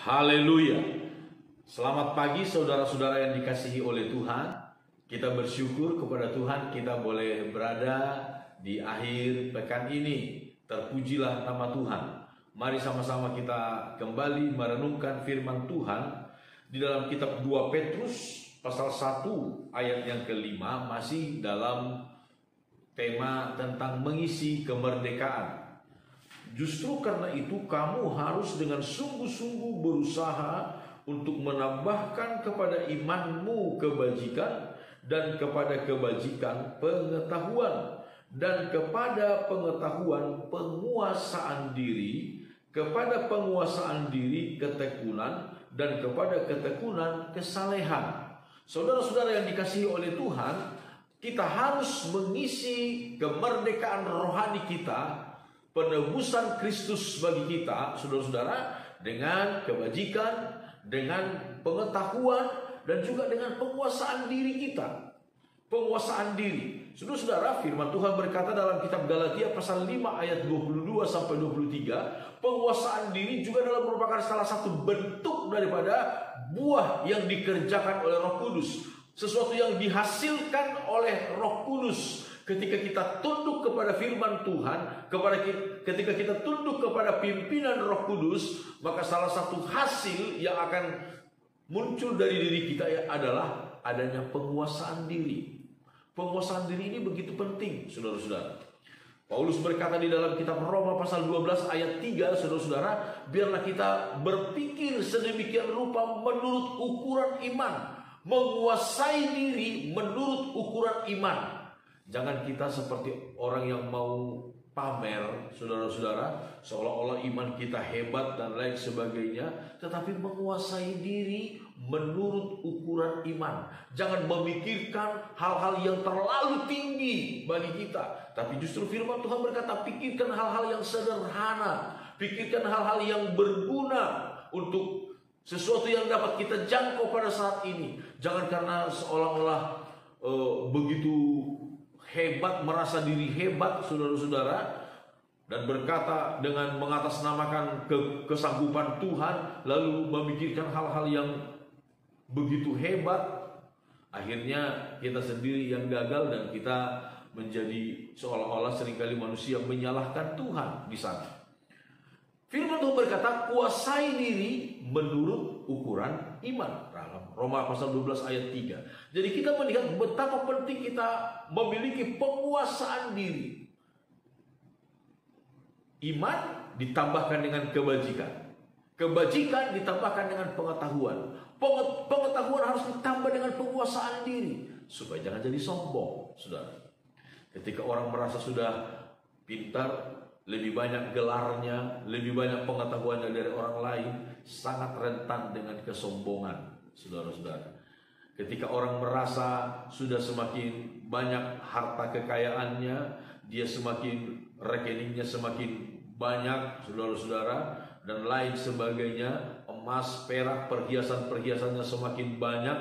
Haleluya. Selamat pagi saudara-saudara yang dikasihi oleh Tuhan. Kita bersyukur kepada Tuhan kita boleh berada di akhir pekan ini. Terpujilah nama Tuhan. Mari sama-sama kita kembali merenungkan firman Tuhan di dalam kitab 2 Petrus pasal 1 ayat yang kelima, masih dalam tema tentang mengisi kemerdekaan. Justru karena itu kamu harus dengan sungguh-sungguh berusaha untuk menambahkan kepada imanmu kebajikan, dan kepada kebajikan pengetahuan, dan kepada pengetahuan penguasaan diri, kepada penguasaan diri ketekunan, dan kepada ketekunan kesalehan. Saudara-saudara yang dikasihi oleh Tuhan, kita harus mengisi kemerdekaan rohani kita, penebusan Kristus bagi kita, saudara-saudara, dengan kebajikan, dengan pengetahuan, dan juga dengan penguasaan diri kita. Penguasaan diri. Saudara-saudara, firman Tuhan berkata dalam kitab Galatia pasal 5 ayat 22 sampai 23, penguasaan diri juga merupakan salah satu bentuk daripada buah yang dikerjakan oleh Roh Kudus. Sesuatu yang dihasilkan oleh Roh Kudus. Ketika kita tunduk kepada firman Tuhan, ketika kita tunduk kepada pimpinan Roh Kudus, maka salah satu hasil yang akan muncul dari diri kita adalah adanya penguasaan diri. Penguasaan diri ini begitu penting, saudara-saudara. Paulus berkata di dalam kitab Roma pasal 12 ayat 3, saudara-saudara, biarlah kita berpikir sedemikian rupa menurut ukuran iman, menguasai diri menurut ukuran iman. Jangan kita seperti orang yang mau pamer, saudara-saudara, seolah-olah iman kita hebat dan lain sebagainya, tetapi menguasai diri menurut ukuran iman. Jangan memikirkan hal-hal yang terlalu tinggi bagi kita, tapi justru firman Tuhan berkata, pikirkan hal-hal yang sederhana, pikirkan hal-hal yang berguna untuk sesuatu yang dapat kita jangkau pada saat ini. Jangan karena seolah-olah begitu hebat, merasa diri hebat, saudara-saudara, dan berkata dengan mengatasnamakan kesanggupan Tuhan, lalu memikirkan hal-hal yang begitu hebat. Akhirnya kita sendiri yang gagal, dan kita menjadi seolah-olah seringkali manusia menyalahkan Tuhan di sana. Firman Tuhan berkata, kuasai diri menurut ukuran iman. Roma pasal 12 ayat 3. Jadi kita melihat betapa penting kita memiliki penguasaan diri. Iman ditambahkan dengan kebajikan. Kebajikan ditambahkan dengan pengetahuan. Pengetahuan harus ditambah dengan penguasaan diri, supaya jangan jadi sombong, saudara. Ketika orang merasa sudah pintar, lebih banyak gelarnya, lebih banyak pengetahuannya dari orang lain, sangat rentan dengan kesombongan, saudara-saudara. Ketika orang merasa sudah semakin banyak harta kekayaannya, dia semakin rekeningnya semakin banyak, saudara-saudara, dan lain sebagainya, emas, perak, perhiasan-perhiasannya semakin banyak,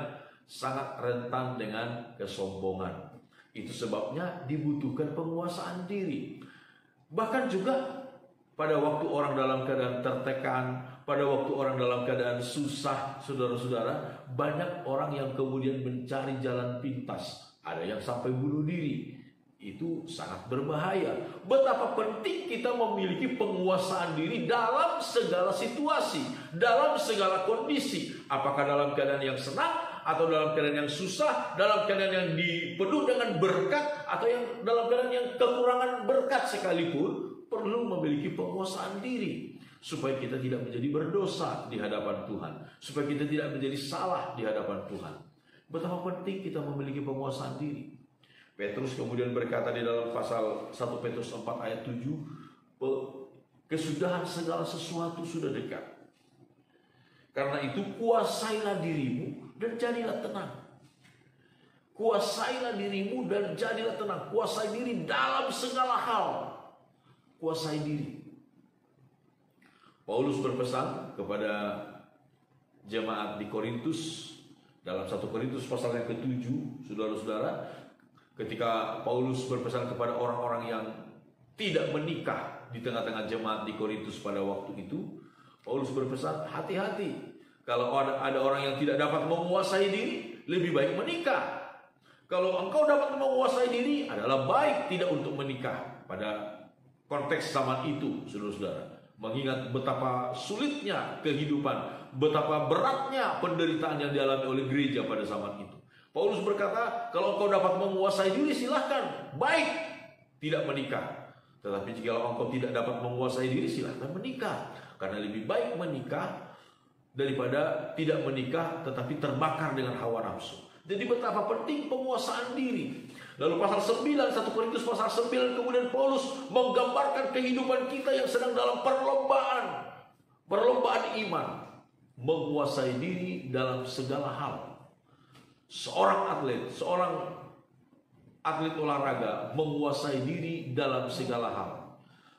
sangat rentan dengan kesombongan. Itu sebabnya dibutuhkan penguasaan diri. Bahkan juga pada waktu orang dalam keadaan tertekan, pada waktu orang dalam keadaan susah, saudara-saudara, banyak orang yang kemudian mencari jalan pintas. Ada yang sampai bunuh diri. Itu sangat berbahaya. Betapa penting kita memiliki penguasaan diri dalam segala situasi, dalam segala kondisi. Apakah dalam keadaan yang senang, atau dalam keadaan yang susah, dalam keadaan yang dipenuhi dengan berkat, atau yang dalam keadaan yang kekurangan berkat sekalipun, perlu memiliki penguasaan diri, supaya kita tidak menjadi berdosa di hadapan Tuhan, supaya kita tidak menjadi salah di hadapan Tuhan. Betapa penting kita memiliki penguasaan diri. Petrus kemudian berkata di dalam pasal 1 Petrus 4 ayat 7, kesudahan segala sesuatu sudah dekat. Karena itu kuasailah dirimu dan jadilah tenang. Kuasailah dirimu dan jadilah tenang. Kuasai diri dalam segala hal. Kuasai diri. Paulus berpesan kepada jemaat di Korintus dalam 1 Korintus pasal yang ke-7, saudara-saudara, ketika Paulus berpesan kepada orang-orang yang tidak menikah di tengah-tengah jemaat di Korintus pada waktu itu, Paulus berpesan, hati-hati. Kalau ada orang yang tidak dapat menguasai diri, lebih baik menikah. Kalau engkau dapat menguasai diri, adalah baik tidak untuk menikah. Pada konteks zaman itu, saudara-saudara, mengingat betapa sulitnya kehidupan, betapa beratnya penderitaan yang dialami oleh gereja pada zaman itu. Paulus berkata, kalau engkau dapat menguasai diri, silahkan, baik tidak menikah. Tetapi jika engkau tidak dapat menguasai diri, silahkan menikah. Karena lebih baik menikah daripada tidak menikah tetapi terbakar dengan hawa nafsu. Jadi betapa penting penguasaan diri. Lalu pasal 9, 1 Korintus pasal 9, kemudian Paulus menggambarkan kehidupan kita yang sedang dalam perlombaan iman, menguasai diri dalam segala hal. Seorang atlet olahraga menguasai diri dalam segala hal.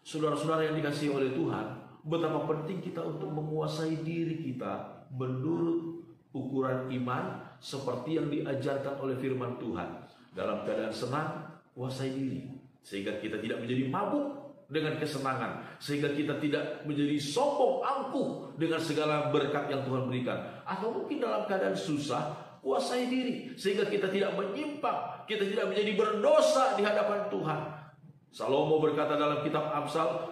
Saudara-saudara yang dikasihi oleh Tuhan, betapa penting kita untuk menguasai diri kita menurut ukuran iman seperti yang diajarkan oleh firman Tuhan. Dalam keadaan senang, kuasai diri, sehingga kita tidak menjadi mabuk dengan kesenangan, sehingga kita tidak menjadi sombong angkuh dengan segala berkat yang Tuhan berikan. Atau mungkin dalam keadaan susah, kuasai diri, sehingga kita tidak menyimpang, kita tidak menjadi berdosa di hadapan Tuhan. Salomo berkata dalam kitab Amsal,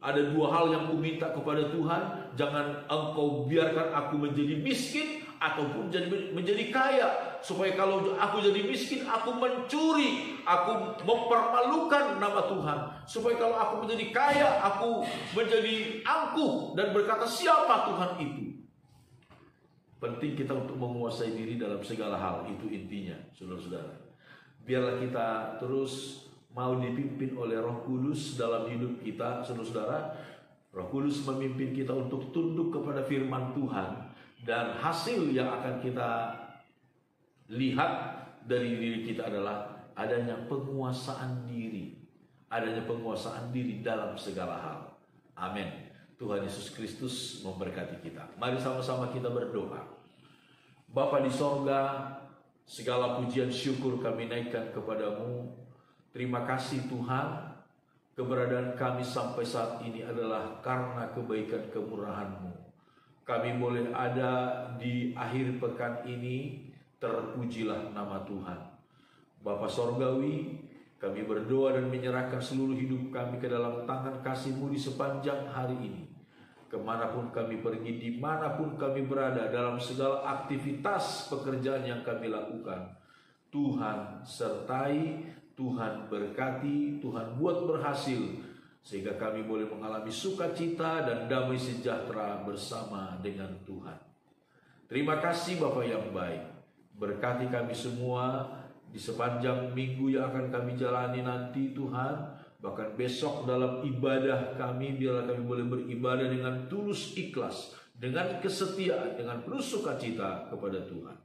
ada dua hal yang kuminta kepada Tuhan, jangan engkau biarkan aku menjadi miskin ataupun menjadi kaya, supaya kalau aku jadi miskin, aku mencuri, aku mempermalukan nama Tuhan. Supaya kalau aku menjadi kaya, aku menjadi angkuh dan berkata siapa Tuhan itu. Penting kita untuk menguasai diri dalam segala hal, itu intinya, saudara-saudara. Biarlah kita terus mau dipimpin oleh Roh Kudus dalam hidup kita, saudara-saudara. Roh Kudus memimpin kita untuk tunduk kepada firman Tuhan. Dan hasil yang akan kita lihat dari diri kita adalah adanya penguasaan diri. Adanya penguasaan diri dalam segala hal. Amin. Tuhan Yesus Kristus memberkati kita. Mari sama-sama kita berdoa. Bapa di sorga, segala pujian syukur kami naikkan kepadamu. Terima kasih Tuhan. Keberadaan kami sampai saat ini adalah karena kebaikan kemurahan-Mu. Kami boleh ada di akhir pekan ini, terpujilah nama Tuhan. Bapa Sorgawi, kami berdoa dan menyerahkan seluruh hidup kami ke dalam tangan kasih-Mu di sepanjang hari ini. Kemanapun kami pergi, dimanapun kami berada, dalam segala aktivitas pekerjaan yang kami lakukan, Tuhan sertai, Tuhan berkati, Tuhan buat berhasil, sehingga kami boleh mengalami sukacita dan damai sejahtera bersama dengan Tuhan. Terima kasih Bapa yang baik. Berkati kami semua di sepanjang minggu yang akan kami jalani nanti Tuhan. Bahkan besok dalam ibadah kami, biarlah kami boleh beribadah dengan tulus ikhlas, dengan kesetiaan, dengan penuh sukacita kepada Tuhan.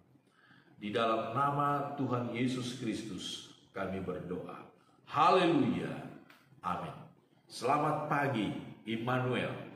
Di dalam nama Tuhan Yesus Kristus kami berdoa. Haleluya. Amin. Selamat pagi, Immanuel.